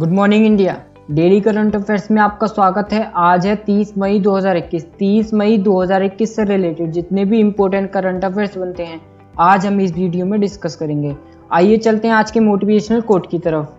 Good morning India. Daily current affairs में आपका स्वागत है। आज है 30 मई 2021। 30 मई 2021 से रिलेटेड जितने भी इंपॉर्टेंट करंट अफेयर्स बनते हैं आज हम इस वीडियो में डिस्कस करेंगे। आइए चलते हैं आज के मोटिवेशनल कोट की तरफ।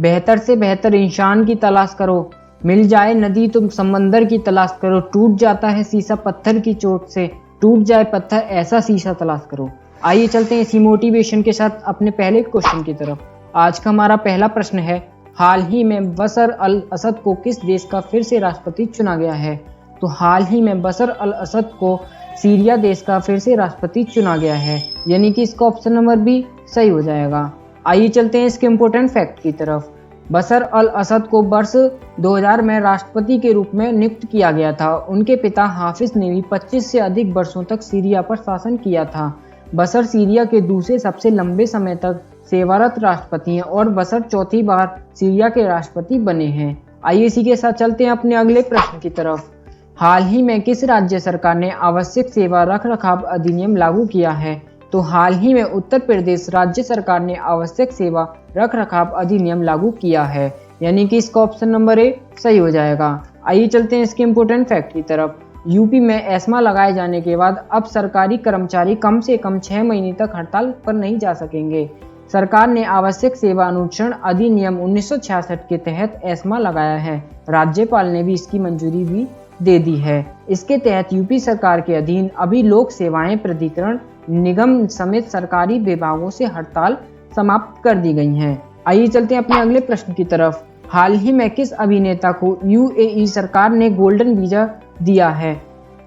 बेहतर से बेहतर इंसान की तलाश करो, मिल जाए नदी तो समंदर की तलाश करो, टूट जाता है शीशा पत्थर की चोट से, टूट जाए पत्थर ऐसा शीशा तलाश करो। आइए चलते हैं इसी मोटिवेशन के साथ अपने पहले क्वेश्चन की तरफ। आज का हमारा पहला प्रश्न है, हाल ही में बशर अल असद को किस देश का फिर से राष्ट्रपति चुना गया है? तो हाल ही में बशर अल असद को सीरिया देश का फिर से राष्ट्रपति चुना गया है, यानी कि इसका ऑप्शन नंबर बी सही हो जाएगा। आइए चलते हैं इसके इम्पोर्टेंट फैक्ट की तरफ। बशर अल असद को वर्ष 2000 में राष्ट्रपति के रूप में नियुक्त किया गया था। उनके पिता हाफिज ने भी 25 से अधिक वर्षों तक सीरिया पर शासन किया था। बशर सीरिया के दूसरे सबसे लंबे समय तक सेवारत राष्ट्रपति हैं और बशर चौथी बार सीरिया के राष्ट्रपति बने हैं। आइए इसी के साथ चलते हैं अपने अगले प्रश्न की तरफ। हाल ही में किस राज्य सरकार ने आवश्यक सेवा रखरखाव अधिनियम लागू किया है? तो हाल ही में उत्तर प्रदेश राज्य सरकार ने आवश्यक सेवा रखरखाव अधिनियम लागू किया है, यानी कि इसका ऑप्शन नंबर ए सही हो जाएगा। आइए चलते हैं इसके इम्पोर्टेंट फैक्ट की तरफ। यूपी में एस्मा लगाए जाने के बाद अब सरकारी कर्मचारी कम से कम 6 महीने तक हड़ताल पर नहीं जा सकेंगे। सरकार ने आवश्यक सेवा अनुच्छेद अधिनियम 1966 के तहत एस्मा लगाया है। राज्यपाल ने भी इसकी मंजूरी भी दे दी है। इसके तहत यूपी सरकार के अधीन अभी लोक सेवाएं प्राधिकरण निगम समेत सरकारी विभागों से हड़ताल समाप्त कर दी गई हैं। आइए चलते हैं अपने अगले प्रश्न की तरफ। हाल ही में किस अभिनेता को यूएई सरकार ने गोल्डन वीजा दिया है?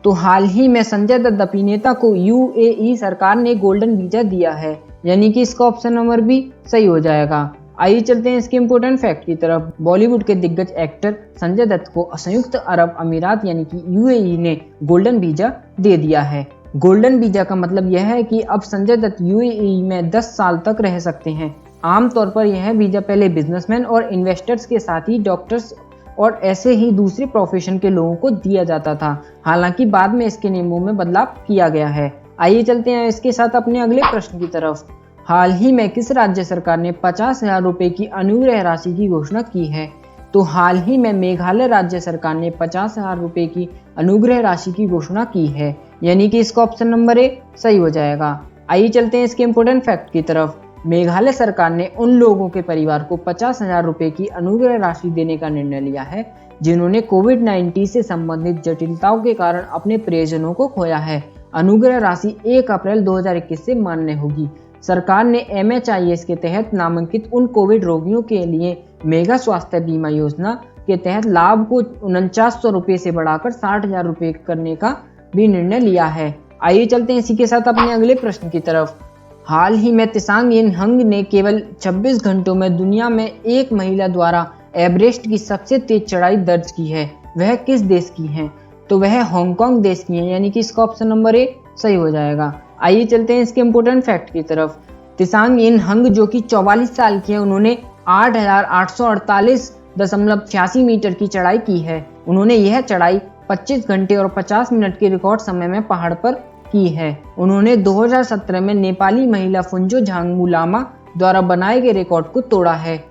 तो हाल ही में संजय दत्त अभिनेता को यूएई सरकार ने गोल्डन वीजा दिया है, यानी कि इसका ऑप्शन नंबर बी सही हो जाएगा। आइए चलते हैं इसके इम्पोर्टेंट फैक्ट की तरफ। बॉलीवुड के दिग्गज एक्टर संजय दत्त को संयुक्त अरब अमीरात यानी कि यूएई ने गोल्डन वीजा दे दिया है। गोल्डन वीजा का मतलब यह है कि अब संजय दत्त यूएई में 10 साल तक रह सकते हैं। आमतौर पर यह वीजा पहले बिजनेसमैन और इन्वेस्टर्स के साथ ही डॉक्टर्स और ऐसे ही दूसरे प्रोफेशन के लोगों को दिया जाता था। हालांकि बाद में इसके नियमों में बदलाव किया गया है। आइए चलते हैं इसके साथ अपने अगले प्रश्न की तरफ। हाल ही में किस राज्य सरकार ने 50,000 रुपए की अनुग्रह राशि की घोषणा की है? तो हाल ही में मेघालय राज्य सरकार ने 50,000 रुपए की अनुग्रह राशि की घोषणा की है, यानी कि इसका ऑप्शन नंबर ए सही हो जाएगा। आइए चलते हैं इसके इम्पोर्टेंट फैक्ट की तरफ। मेघालय सरकार ने उन लोगों के परिवार को 50,000 रुपए की अनुग्रह राशि देने का निर्णय लिया है जिन्होंने कोविड-19 से संबंधित जटिलताओं के कारण अपने प्रियजनों को खोया है। अनुग्रह राशि 1 अप्रैल 2021 से मान्य होगी। सरकार ने MHIS के तहत नामांकित उन कोविड रोगियों के लिए मेगा स्वास्थ्य बीमा योजना के तहत लाभ को 4900 रुपये से बढ़ाकर 60,000 रुपये करने का भी निर्णय लिया है। आइए चलते हैं इसी के साथ अपने अगले प्रश्न की तरफ। हाल ही में त्सांग इन हंग ने केवल 26 घंटों में दुनिया में एक महिला द्वारा एवरेस्ट की सबसे तेज चढ़ाई दर्ज की है। वह किस देश की है? तो वह हांगकांग देश की है, यानी कि इसका ऑप्शन नंबर ए सही हो जाएगा। आइए चलते हैं इसके इम्पोर्टेंट फैक्ट की तरफ। त्सांग इन हंग जो कि 44 साल की है, उन्होंने 8,848.86 मीटर की चढ़ाई की है। उन्होंने यह चढ़ाई 25 घंटे और 50 मिनट के रिकॉर्ड समय में पहाड़ पर की है। उन्होंने 2017 में नेपाली महिला फुंजो झांगमू लामा द्वारा बनाए गए रिकॉर्ड को तोड़ा है,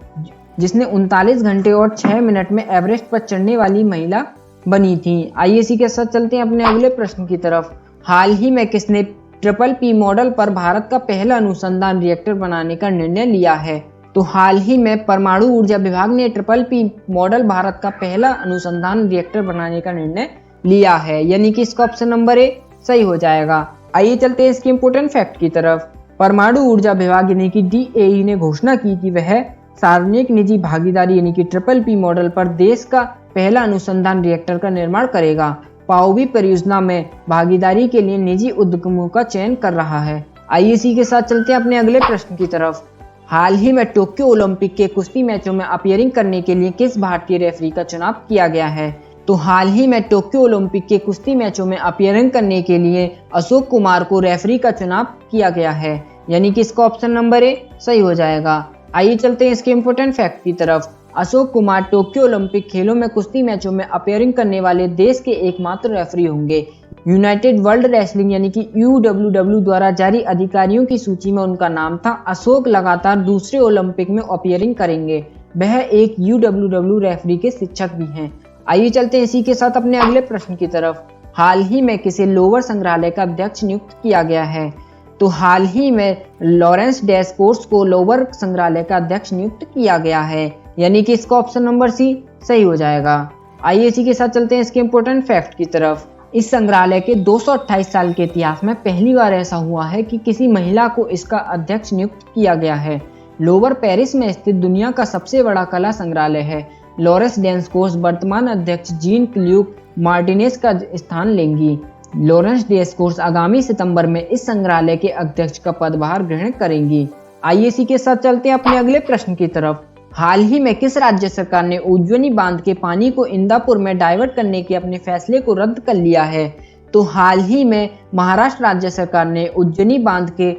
जिसने 39 घंटे और 6 मिनट में एवरेस्ट पर चढ़ने वाली महिला बनी थी। आइए इसी के साथ चलते हैं अपने अगले प्रश्न की तरफ। हाल ही में किसने PPP मॉडल पर भारत का पहला अनुसंधान रिएक्टर बनाने का निर्णय लिया है? तो हाल ही में परमाणु ऊर्जा विभाग ने PPP मॉडल भारत का पहला अनुसंधान रिएक्टर बनाने का निर्णय लिया है, यानी कि इसका ऑप्शन नंबर ए सही हो जाएगा। आइए चलते हैं इसके इम्पोर्टेंट फैक्ट की तरफ। परमाणु ऊर्जा विभाग यानी कि DAE ने घोषणा की कि वह सार्वजनिक निजी भागीदारी यानी कि PPP मॉडल पर देश का पहला अनुसंधान रिएक्टर का निर्माण करेगा। पाओवी परियोजना में भागीदारी के लिए निजी उद्यमों का चयन कर रहा है। आइए इसी के साथ चलते हैं अपने अगले प्रश्न की तरफ। हाल ही में टोक्यो ओलंपिक के कुश्ती मैचों में अपीयरिंग करने के लिए किस भारतीय रेफरी का चुनाव किया गया है? तो हाल ही में टोक्यो ओलंपिक के कुश्ती मैचों में अपीयरिंग करने के लिए अशोक कुमार को रेफरी का चुनाव किया गया है, यानी कि इसका ऑप्शन नंबर ए सही हो जाएगा। आइए चलते हैं इसके इम्पोर्टेंट फैक्ट की तरफ। अशोक कुमार टोक्यो ओलंपिक खेलों में कुश्ती मैचों में अपीयरिंग करने वाले देश के एकमात्र रेफरी होंगे। यूनाइटेड वर्ल्ड रेसलिंग यानी कि UWW द्वारा जारी अधिकारियों की सूची में उनका नाम था। अशोक लगातार दूसरे ओलंपिक में अपीयरिंग करेंगे। वह एक UWW रेफरी के शिक्षक भी हैं। आइए चलते हैं इसी के साथ अपने अगले प्रश्न की तरफ। हाल ही में किसे लोवर संग्रहालय का अध्यक्ष नियुक्त किया गया है? तो हाल ही में लॉरेंस डेस्कोर्स को लोवर संग्रहालय का अध्यक्ष नियुक्त किया गया है, यानी कि इसका ऑप्शन नंबर सी सही हो जाएगा। आइए इसी के साथ चलते हैं इसके इम्पोर्टेंट फैक्ट की तरफ। इस संग्रहालय के 228 साल के इतिहास में पहली बार ऐसा हुआ है कि किसी महिला को इसका अध्यक्ष नियुक्त किया गया है। लोवर पेरिस में स्थित दुनिया का सबसे बड़ा कला संग्रहालय है। लॉरेंस डेस्कोर्स वर्तमान अध्यक्ष जीन क्ल्यूक मार्टिनेज का स्थान लेंगी। लॉरेंस डेस्कोर्स आगामी सितंबर में इस संग्रहालय के अध्यक्ष का पदभार ग्रहण करेंगी। आइए इसी के साथ चलते हैं अपने अगले प्रश्न की तरफ। हाल ही में किस राज्य सरकार ने उज्जैनी बांध के पानी को इंदापुर में डाइवर्ट करने के अपने फैसले को रद्द कर लिया है? तो हाल ही में महाराष्ट्र राज्य सरकार ने उज्जैनी बांध के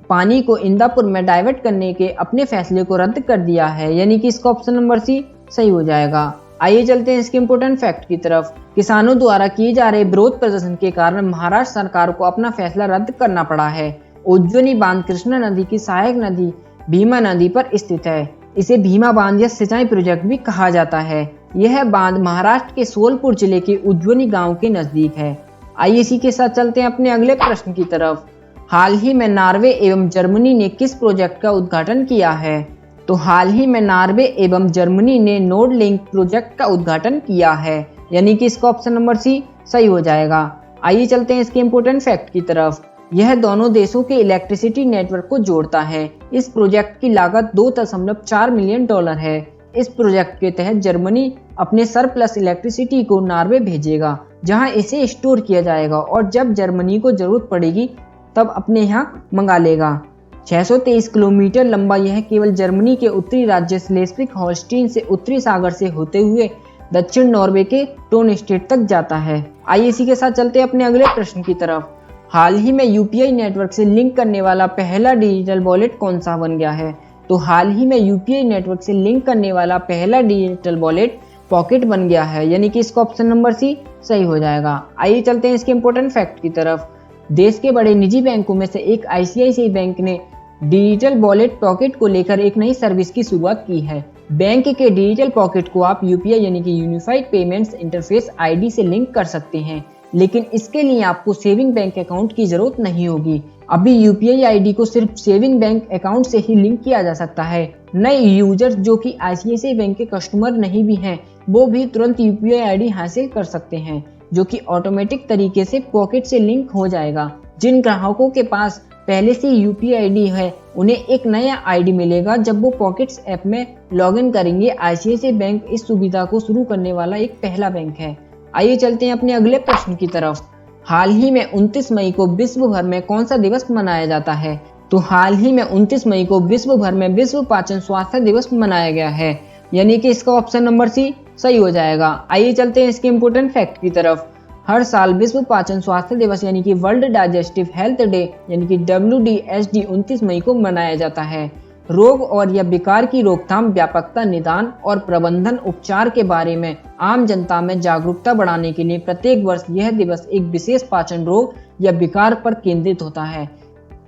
पानी को इंदापुर में डाइवर्ट करने के अपने फैसले को रद्द कर दिया है, यानी कि इसका ऑप्शन नंबर सी सही हो जाएगा। आइए चलते हैं इसके इम्पोर्टेंट फैक्ट की तरफ। किसानों द्वारा किए जा रहे विरोध प्रदर्शन के कारण महाराष्ट्र सरकार को अपना फैसला रद्द करना पड़ा है। उज्जैनी बांध कृष्णा नदी की सहायक नदी भीमा नदी पर स्थित है। इसे भीमा बांध या सिंचाई प्रोजेक्ट भी कहा जाता है। यह बांध महाराष्ट्र के सोलपुर जिले के उज्जैनी गांव के नजदीक है। आइए इसी के साथ चलते हैं अपने अगले प्रश्न की तरफ। हाल ही में नॉर्वे एवं जर्मनी ने किस प्रोजेक्ट का उद्घाटन किया है? तो हाल ही में नॉर्वे एवं जर्मनी ने नोर्ड लिंक प्रोजेक्ट का उद्घाटन किया है, यानी कि इसका ऑप्शन नंबर सी सही हो जाएगा। आइए चलते हैं इसके इम्पोर्टेंट फैक्ट की तरफ। यह दोनों देशों के इलेक्ट्रिसिटी नेटवर्क को जोड़ता है। इस प्रोजेक्ट की लागत $2.4 मिलियन है। इस प्रोजेक्ट के तहत जर्मनी अपने सरप्लस इलेक्ट्रिसिटी को नॉर्वे भेजेगा, जहां इसे स्टोर किया जाएगा और जब जर्मनी को जरूरत पड़ेगी तब अपने यहाँ मंगा लेगा। 623 किलोमीटर लंबा यह केवल जर्मनी के उत्तरी राज्य स्लेस्विग होल्स्टीन से उत्तरी सागर से होते हुए दक्षिण नॉर्वे के टोन स्टेट तक जाता है। आइए इसी के साथ चलते हैं अपने अगले प्रश्न की तरफ। हाल ही में यूपीआई नेटवर्क से लिंक करने वाला पहला डिजिटल वॉलेट कौन सा बन गया है? तो हाल ही में यूपीआई नेटवर्क से लिंक करने वाला पहला डिजिटल वॉलेट पॉकेट बन गया है, यानी कि इसका ऑप्शन नंबर सी सही हो जाएगा। आइए चलते हैं इसके इम्पोर्टेंट फैक्ट की तरफ। देश के बड़े निजी बैंकों में से एक आईसीआईसीआई बैंक ने डिजिटल वॉलेट पॉकेट को लेकर एक नई सर्विस की शुरुआत की है। बैंक के डिजिटल पॉकेट को आप यूपीआई यानी कि यूनिफाइड पेमेंट्स इंटरफेस आईडी से लिंक कर सकते हैं, लेकिन इसके लिए आपको सेविंग बैंक अकाउंट की जरूरत नहीं होगी। अभी यूपीआई आईडी को सिर्फ सेविंग बैंक अकाउंट से ही लिंक किया जा सकता है। नए यूजर्स जो कि आईसीआईसीआई बैंक के कस्टमर नहीं भी हैं, वो भी तुरंत यूपीआई आईडी हासिल कर सकते हैं, जो कि ऑटोमेटिक तरीके से पॉकेट से लिंक हो जाएगा। जिन ग्राहकों के पास पहले से यूपीआई आईडी है, उन्हें एक नया आईडी मिलेगा जब वो पॉकेट्स ऐप में लॉगिन करेंगे। आईसीआईसीआई बैंक इस सुविधा को शुरू करने वाला एक पहला बैंक है। आइए चलते हैं अपने अगले प्रश्न की तरफ। हाल ही में 29 मई को विश्व भर में कौन सा दिवस मनाया जाता है? तो हाल ही में 29 मई को विश्व भर में विश्व पाचन स्वास्थ्य दिवस मनाया गया है, यानी कि इसका ऑप्शन नंबर सी सही हो जाएगा। आइए चलते हैं इसके इम्पोर्टेंट फैक्ट की तरफ। हर साल विश्व पाचन स्वास्थ्य दिवस यानी कि वर्ल्ड डाइजेस्टिव हेल्थ डे यानी कि WDHD 29 मई को मनाया जाता है। रोग और या विकार की रोकथाम, व्यापकता, निदान और प्रबंधन उपचार के बारे में आम जनता में जागरूकता बढ़ाने के लिए प्रत्येक वर्ष यह दिवस एक विशेष पाचन रोग या विकार पर केंद्रित होता है।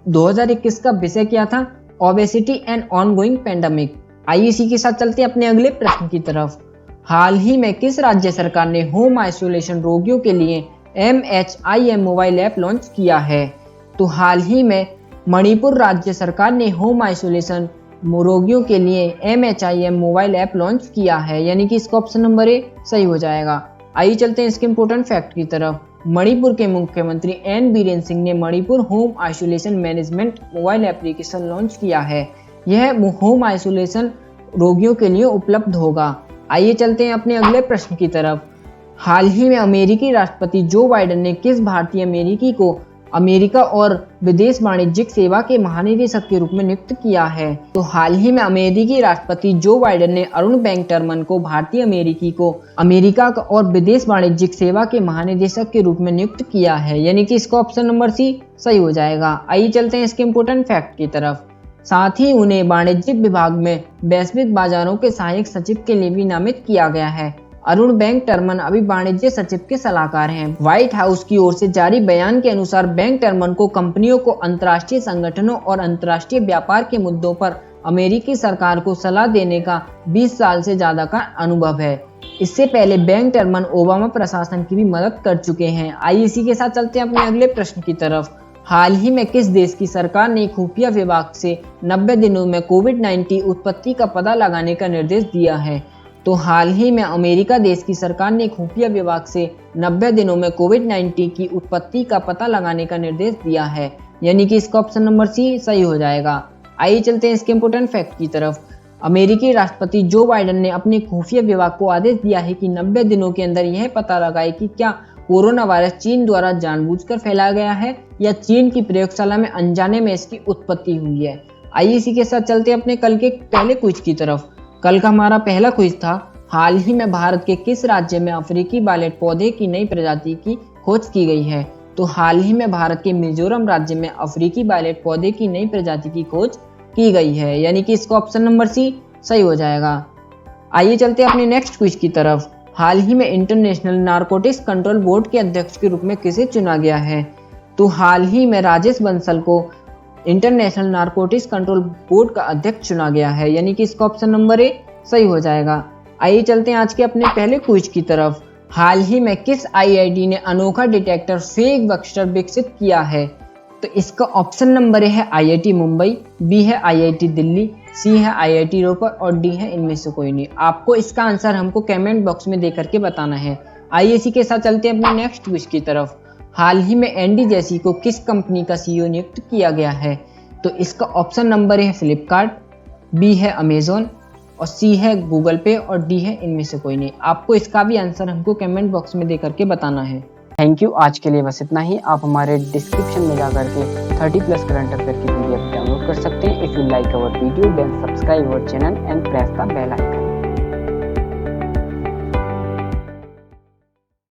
2021 का विषय क्या था? Obesity and ongoing pandemic. आइए इसी के साथ चलते हैं अपने अगले प्रश्न की तरफ। हाल ही में किस राज्य सरकार ने होम आइसोलेशन रोगियों के लिए MHIM मोबाइल ऐप लॉन्च किया है? तो हाल ही में मणिपुर राज्य सरकार ने होम आइसोलेशन रोगियों के लिए MHIM मोबाइल ऐप लॉन्च किया है, यानी कि इसका ऑप्शन नंबर ए सही हो जाएगा। आइए चलते हैं इसके इम्पोर्टेंट फैक्ट की तरफ। मणिपुर के मुख्यमंत्री N बीरेन सिंह ने Manipur home isolation management mobile application launch किया है। यह होम आइसोलेशन रोगियों के लिए उपलब्ध होगा। आइए चलते हैं अपने अगले प्रश्न की तरफ। हाल ही में अमेरिकी राष्ट्रपति जो बाइडेन ने किस भारतीय अमेरिकी को अमेरिका और विदेश वाणिज्यिक सेवा के महानिदेशक के रूप में नियुक्त किया है? तो हाल ही में अमेरिकी राष्ट्रपति जो बाइडेन ने अरुण बैंकटर्मन को भारतीय अमेरिकी को अमेरिका और विदेश वाणिज्यिक सेवा के महानिदेशक के रूप में नियुक्त किया है, यानी कि इसका ऑप्शन नंबर सी सही हो जाएगा। आइए चलते हैं इसके इम्पोर्टेंट फैक्ट की तरफ। साथ ही उन्हें वाणिज्यिक विभाग में वैश्विक बाजारों के सहायक सचिव के लिए भी नामित किया गया है। अरुण बैंकटर्मन अभी वाणिज्य सचिव के सलाहकार हैं। व्हाइट हाउस की ओर से जारी बयान के अनुसार बैंकटर्मन को कंपनियों को अंतर्राष्ट्रीय संगठनों और अंतर्राष्ट्रीय व्यापार के मुद्दों पर अमेरिकी सरकार को सलाह देने का 20 साल से ज्यादा का अनुभव है। इससे पहले बैंक टर्मन ओबामा प्रशासन की भी मदद कर चुके हैं। आइए इसी के साथ चलते हैं अपने अगले प्रश्न की तरफ। हाल ही में किस देश की सरकार ने खुफिया विभाग से 90 दिनों में कोविड-19 उत्पत्ति का पता लगाने का निर्देश दिया है? तो हाल ही में अमेरिका देश की सरकार ने खुफिया विभाग से 90 दिनों में कोविड-19 की उत्पत्ति का पता लगाने का निर्देश दिया है, यानी कि इसका ऑप्शन नंबर सी सही हो जाएगा। आइए चलते हैं इसके इम्पोर्टेंट फैक्ट की तरफ। अमेरिकी राष्ट्रपति जो बाइडेन ने अपने खुफिया विभाग को आदेश दिया है कि 90 दिनों के अंदर यह पता लगाए कि क्या कोरोना वायरस चीन द्वारा जानबूझकर फैलाया गया है या चीन की प्रयोगशाला में अनजाने में इसकी उत्पत्ति हुई है। आइए इसी के साथ चलते हैं अपने कल के पहले क्विज की तरफ। कल का हमारा पहला क्विज था, हाल ही में भारत के किस राज्य में अफ्रीकी वायलेट पौधे की नई प्रजाति की खोज की गई है? तो हाल ही में भारत के मिजोरम राज्य में अफ्रीकी वायलेट पौधे की नई प्रजाति की खोज की गई है, यानी कि इसका ऑप्शन नंबर सी सही हो जाएगा। आइए चलते हैं अपने नेक्स्ट क्विज की तरफ। हाल ही में इंटरनेशनल नारकोटिक्स कंट्रोल बोर्ड के अध्यक्ष के रूप में किसे चुना गया है? तो हाल ही में राजेश बंसल को इंटरनेशनल नारकोटिक्स कंट्रोल बोर्ड का अध्यक्ष चुना गया है, यानी कि इसका ऑप्शन नंबर ए सही हो जाएगा। आइए चलते हैं आज के अपने पहले क्विज की तरफ। हाल ही में किस आईआईटी ने अनोखा डिटेक्टर फेक बक्स्टर विकसित किया है? तो इसका ऑप्शन नंबर ए है आईआईटी मुंबई, बी है आईआईटी दिल्ली, सी है आईआईटी रोपर और डी है इनमें से कोई नहीं। आपको इसका आंसर हमको कमेंट बॉक्स में देकर के बताना है। आइए इसी के साथ चलते हैं अपने नेक्स्ट क्विज की तरफ। हाल ही में एंडी जेसी को किस कंपनी का सीईओ नियुक्त किया गया है? तो इसका ऑप्शन नंबर ए है फ्लिपकार्ट, बी है अमेजोन और सी है गूगल पे और डी है इनमें से कोई नहीं। आपको इसका भी आंसर हमको कमेंट बॉक्स में देकर के बताना है। थैंक यू, आज के लिए बस इतना ही। आप हमारे डिस्क्रिप्शन में जाकर के 30+ करंट अफेयर की पीडीएफ डाउनलोड कर सकते हैं। If you like our video then subscribe our channel and press the bell icon.